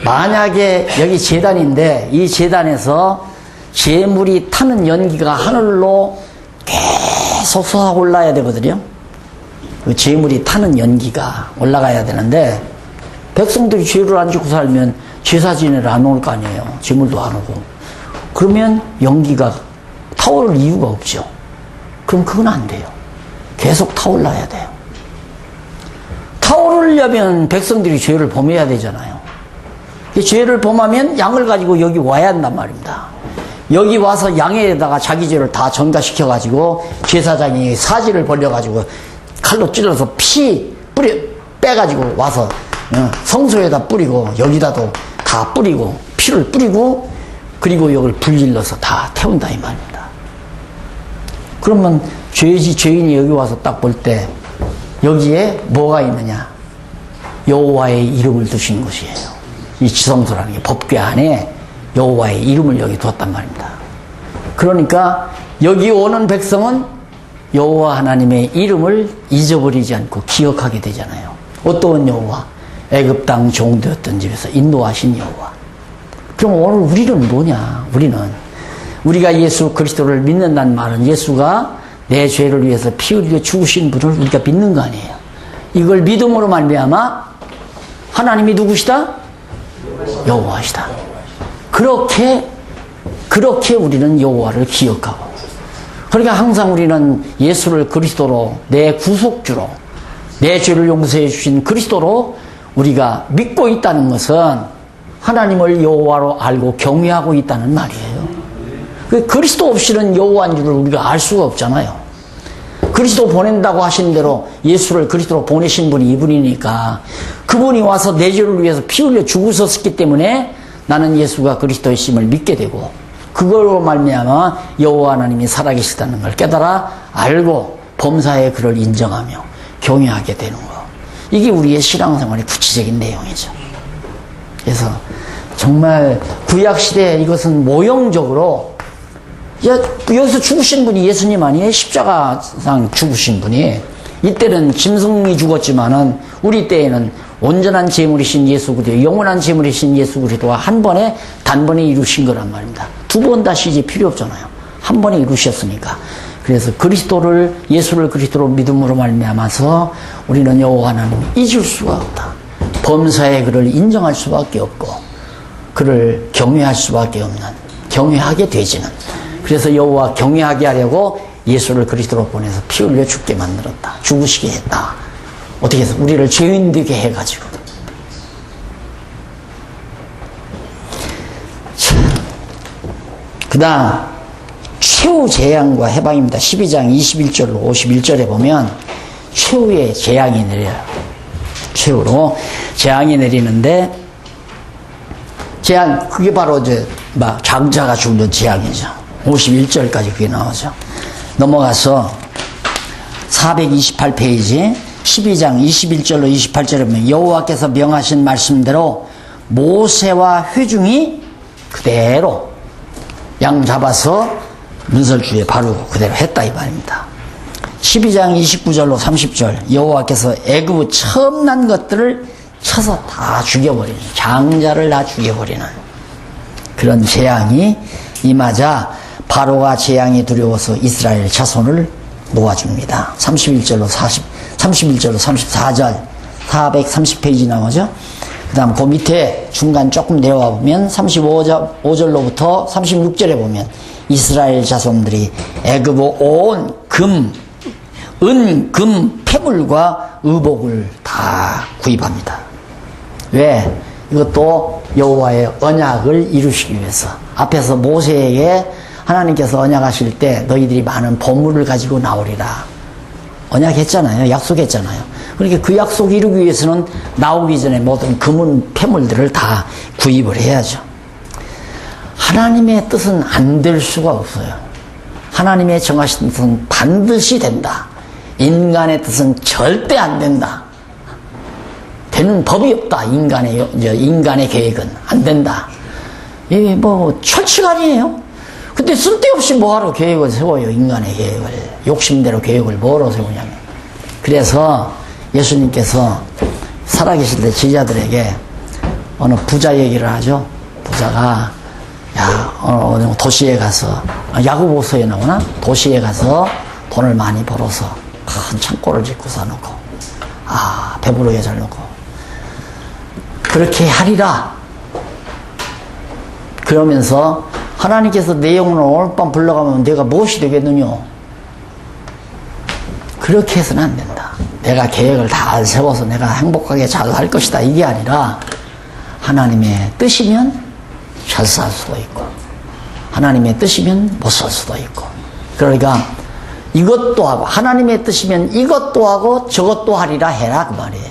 만약에 여기 제단인데 이 제단에서 재물이 타는 연기가 하늘로 계속 솟아 올라야 되거든요. 그 재물이 타는 연기가 올라가야 되는데 백성들이 죄를 안 짓고 살면 제사 지내러 안 올 거 아니에요. 재물도 안 오고. 그러면 연기가 타오를 이유가 없죠. 그럼 그건 안 돼요. 계속 타올라야 돼요. 타오르려면 백성들이 죄를 범해야 되잖아요. 죄를 범하면 양을 가지고 여기 와야 한단 말입니다. 여기 와서 양에다가 자기 죄를 다 전가시켜가지고 제사장이 사지를 벌려가지고 칼로 찔러서 피 빼가지고 와서 성소에다 뿌리고 여기다도 다 뿌리고 피를 뿌리고 그리고 여기를 불질러서 다 태운다 이 말입니다. 그러면 죄인이 여기 와서 딱 볼 때 여기에 뭐가 있느냐? 여호와의 이름을 두신 것이에요. 이 지성소라는 게 법궤 안에 여호와의 이름을 여기 두었단 말입니다. 그러니까 여기 오는 백성은 여호와 하나님의 이름을 잊어버리지 않고 기억하게 되잖아요. 어떤 여호와? 애굽 땅 종되었던 집에서 인도하신 여호와. 그럼 오늘 우리는 뭐냐? 우리가 예수 그리스도를 믿는다는 말은 예수가 내 죄를 위해서 피 흘려 죽으신 분을 우리가 믿는 거 아니에요. 이걸 믿음으로 말미암아 하나님이 누구시다? 여호와시다. 그렇게 우리는 여호와를 기억하고, 그러니까 항상 우리는 예수를 그리스도로 내 구속주로 내 죄를 용서해 주신 그리스도로 우리가 믿고 있다는 것은 하나님을 여호와로 알고 경외하고 있다는 말이에요. 그리스도 없이는 여호와인 줄을 우리가 알 수가 없잖아요. 그리스도 보낸다고 하신 대로 예수를 그리스도로 보내신 분이 이분이니까 그분이 와서 내 죄를 위해서 피 흘려 죽으셨기 때문에 나는 예수가 그리스도의 심을 믿게 되고, 그걸로 말미암아 여호와 하나님이 살아계시다는 걸 깨달아 알고 범사의 그를 인정하며 경외하게 되는 거. 이게 우리의 신앙생활의 구체적인 내용이죠. 그래서 정말 구약시대에 이것은 모형적으로, 여기서 죽으신 분이 예수님 아니에요? 십자가상 죽으신 분이. 이때는 짐승이 죽었지만은 우리 때에는 온전한 제물이신 예수 그리스도, 영원한 제물이신 예수 그리스도와 한 번에 단번에 이루신 거란 말입니다. 두 번 다시 이제 필요 없잖아요. 한 번에 이루셨으니까. 그래서 예수를 그리스도로 믿음으로 말미암아서 우리는 여호와 하나님을 잊을 수가 없다. 범사에 그를 인정할 수밖에 없고 그를 경외할 수밖에 없는, 경외하게 되지는. 그래서 여호와 경외하게 하려고 예수를 그리스도로 보내서 피 흘려 죽게 만들었다. 죽으시게 했다. 어떻게 해서 우리를 죄인 되게 해가지고. 그 다음 최후 재앙과 해방입니다. 12장 21절로 51절에 보면 최후의 재앙이 내려요. 최후로 재앙이 내리는데, 재앙, 그게 바로 장자가 죽는 재앙이죠. 51절까지 그게 나오죠. 넘어가서 428페이지 12장 21절로 28절에 보면 여호와께서 명하신 말씀대로 모세와 회중이 그대로 양 잡아서 문설주에 바르고 그대로 했다 이 말입니다. 12장 29절로 30절 여호와께서 애굽의 처음 난 것들을 쳐서 다 죽여버리는, 장자를 다 죽여버리는 그런 재앙이 임하자 바로가 재앙이 두려워서 이스라엘 자손을 모아줍니다. 31절로 34절 430페이지 나오죠. 그 다음 그 밑에 중간 조금 내려와 보면 35절로부터 36절에 보면 이스라엘 자손들이 애굽의 온 금, 패물과 의복을 다 구입합니다. 왜? 이것도 여호와의 언약을 이루시기 위해서. 앞에서 모세에게 하나님께서 언약하실 때 너희들이 많은 보물을 가지고 나오리라 언약했잖아요. 약속했잖아요. 그러니까 그 약속 이루기 위해서는 나오기 전에 모든 금은 패물들을 다 구입을 해야죠. 하나님의 뜻은 안 될 수가 없어요. 하나님의 정하신 뜻은 반드시 된다. 인간의 뜻은 절대 안 된다. 되는 법이 없다. 인간의 계획은 안 된다. 이게 철칙아니에요. 근데 쓸데없이 뭐하러 계획을 세워요. 인간의 계획을. 욕심대로 계획을 뭐로 세우냐면. 그래서 예수님께서 살아계실 때 제자들에게 어느 부자 얘기를 하죠. 부자가 야, 어느 도시에 가서, 야구보서에 나오나? 도시에 가서 돈을 많이 벌어서 큰 창고를 짓고 사놓고, 배부르게 잘 놓고. 그렇게 하리라. 그러면서 하나님께서 내 영혼을 오늘 밤 불러가면 내가 무엇이 되겠느냐? 그렇게 해서는 안 된다. 내가 계획을 다 세워서 내가 행복하게 잘 할 것이다. 이게 아니라 하나님의 뜻이면 잘 살 수도 있고 하나님의 뜻이면 못 살 수도 있고 그러니까 이것도 하고 하나님의 뜻이면 이것도 하고 저것도 하리라 해라 그 말이에요.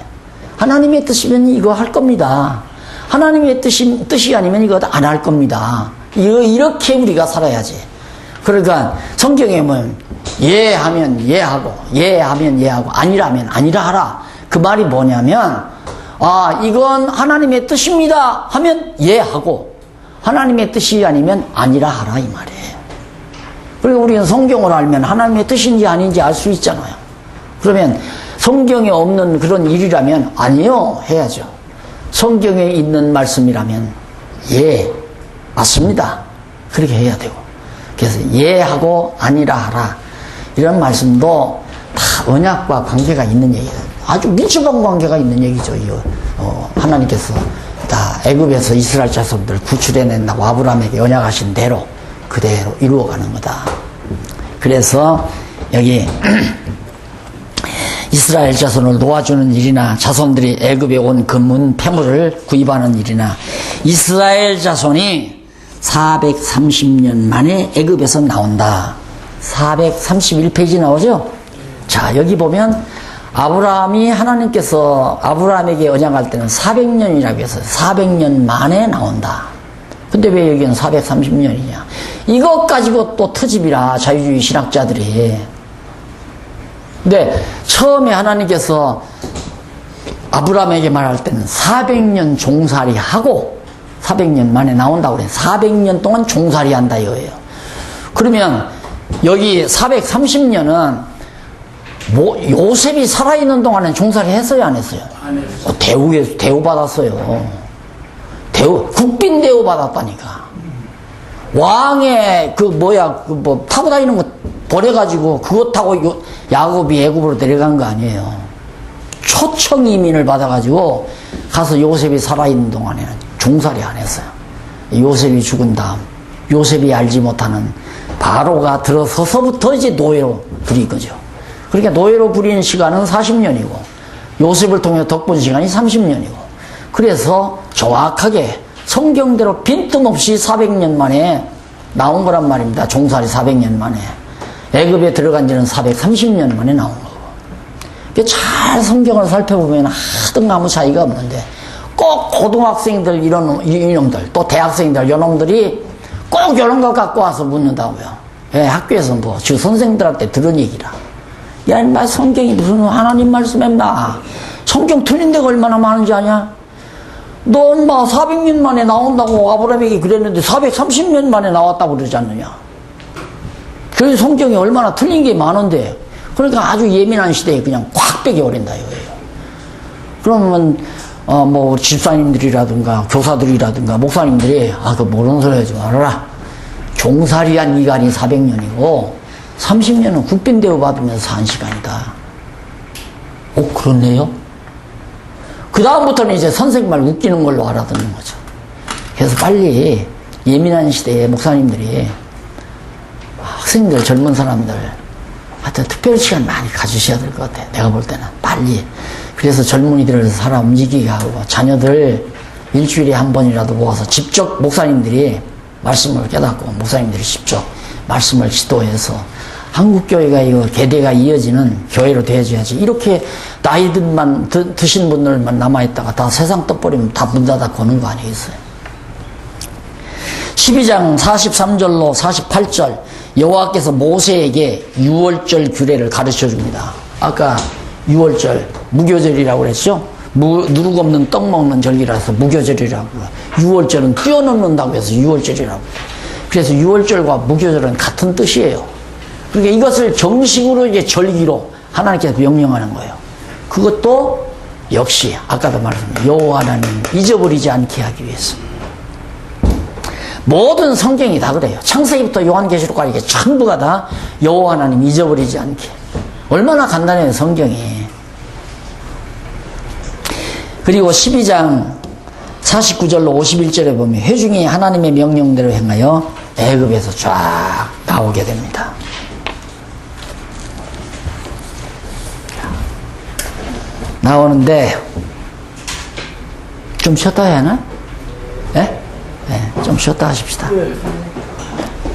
하나님의 뜻이면 이거 할 겁니다. 하나님의 뜻이 아니면 이거 안 할 겁니다. 이렇게 우리가 살아야지. 그러니까 성경에 보면 예 하면 예 하고 예 하면 예 하고 아니라면 아니라 하라. 그 말이 뭐냐면 이건 하나님의 뜻입니다 하면 예 하고 하나님의 뜻이 아니면 아니라 하라 이 말이에요. 그리고 우리는 성경을 알면 하나님의 뜻인지 아닌지 알 수 있잖아요. 그러면 성경에 없는 그런 일이라면 아니요 해야죠. 성경에 있는 말씀이라면 예 맞습니다 그렇게 해야 되고 그래서 예 하고 아니라 하라 이런 말씀도 다 언약과 관계가 있는 얘기예요. 아주 밀접한 관계가 있는 얘기죠. 하나님께서 다 애굽에서 이스라엘 자손들 구출해낸다고 아브라함에게 언약하신 대로 그대로 이루어가는 거다. 그래서 여기 이스라엘 자손을 놓아주는 일이나 자손들이 애굽에 온 금은 폐물을 구입하는 일이나 이스라엘 자손이 430년 만에 애굽에서 나온다. 431페이지 나오죠? 자, 여기 보면 아브라함이 하나님께서 아브라함에게 언약할 때는 400년이라고 해서 400년 만에 나온다. 근데 왜 여기는 430년이냐? 이것 가지고 또 트집이라 자유주의 신학자들이. 근데 처음에 하나님께서 아브라함에게 말할 때는 400년 종살이 하고 400년 만에 나온다고 그래요. 400년 동안 종살이 한다 이거예요. 그러면 여기 430년은 요셉이 살아있는 동안에 종살이 했어요 안 했어요? 안 했어요. 대우 받았어요. 국빈 대우 받았다니까. 왕의 타고 다니는 거 버려가지고 그것 타고 야곱이 애굽으로 데려간 거 아니에요. 초청 이민을 받아가지고 가서 요셉이 살아있는 동안에는 종살이 안 했어요. 요셉이 죽은 다음 요셉이 알지 못하는 바로가 들어서서부터 이제 노예로 부린 거죠. 그러니까 노예로 부린 시간은 40년이고 요셉을 통해 덕분 시간이 30년이고 그래서 정확하게 성경대로 빈틈없이 400년 만에 나온 거란 말입니다. 종살이 400년 만에. 애굽에 들어간 지는 430년 만에 나온 거고. 잘 성경을 살펴보면 하등 아무 차이가 없는데 꼭 고등학생들 이놈들 또 대학생들 이놈들이 꼭 이런 거 갖고 와서 묻는다고요. 예, 학교에서 주 선생들한테 들은 얘기라. 야, 인마 성경이 무슨 하나님 말씀했나? 성경 틀린 데가 얼마나 많은지 아냐? 너 인마 400년 만에 나온다고 아브라함에게 그랬는데 430년 만에 나왔다고 그러지 않느냐? 그래서 성경이 얼마나 틀린 게 많은데 그러니까 아주 예민한 시대에 그냥 콱 빼겨버린다 이거예요. 그러면 집사님들이라든가 교사들이라든가 목사님들이 그거 모르는 소리 하지 말아라. 종살이한 기간이 400년이고 30년은 국빈 대우 받으면서 산 시간이다. 그렇네요? 그 다음부터는 이제 선생 말 웃기는 걸로 알아듣는 거죠. 그래서 빨리 예민한 시대에 목사님들이 학생들, 젊은 사람들 하여튼 특별 시간 많이 가주셔야 될 것 같아요. 내가 볼 때는 빨리. 그래서 젊은이들을 살아 움직이게 하고 자녀들 일주일에 한 번이라도 모아서 직접 목사님들이 말씀을 깨닫고 목사님들이 직접 말씀을 지도해서 한국교회가 이거 계대가 이어지는 교회로 되어줘야지. 이렇게 나이들만 드신 분들만 남아있다가 다 세상 떠버리면 다 문 닫아 거는 거 아니겠어요? 12장 43절로 48절 여호와께서 모세에게 유월절 규례를 가르쳐줍니다. 아까 유월절 무교절이라고 그랬죠? 누룩 없는 떡 먹는 절기라서 무교절이라고. 유월절은 뛰어넘는다고 해서 유월절이라고. 그래서 유월절과 무교절은 같은 뜻이에요. 그러니까 이것을 정식으로 이제 절기로 하나님께서 명령하는 거예요. 그것도 역시 아까도 말했습니다. 여호와 하나님 잊어버리지 않게 하기 위해서. 모든 성경이 다 그래요. 창세기부터 요한계시록까지 이게 전부가 다 여호와 하나님 잊어버리지 않게. 얼마나 간단해요, 성경이. 그리고 12장 49절로 51절에 보면 회중이 하나님의 명령대로 행하여 애굽에서 쫙 나오게 됩니다. 나오는데 좀 쉬었다 해야 하나? 예? 좀 쉬었다 하십시다.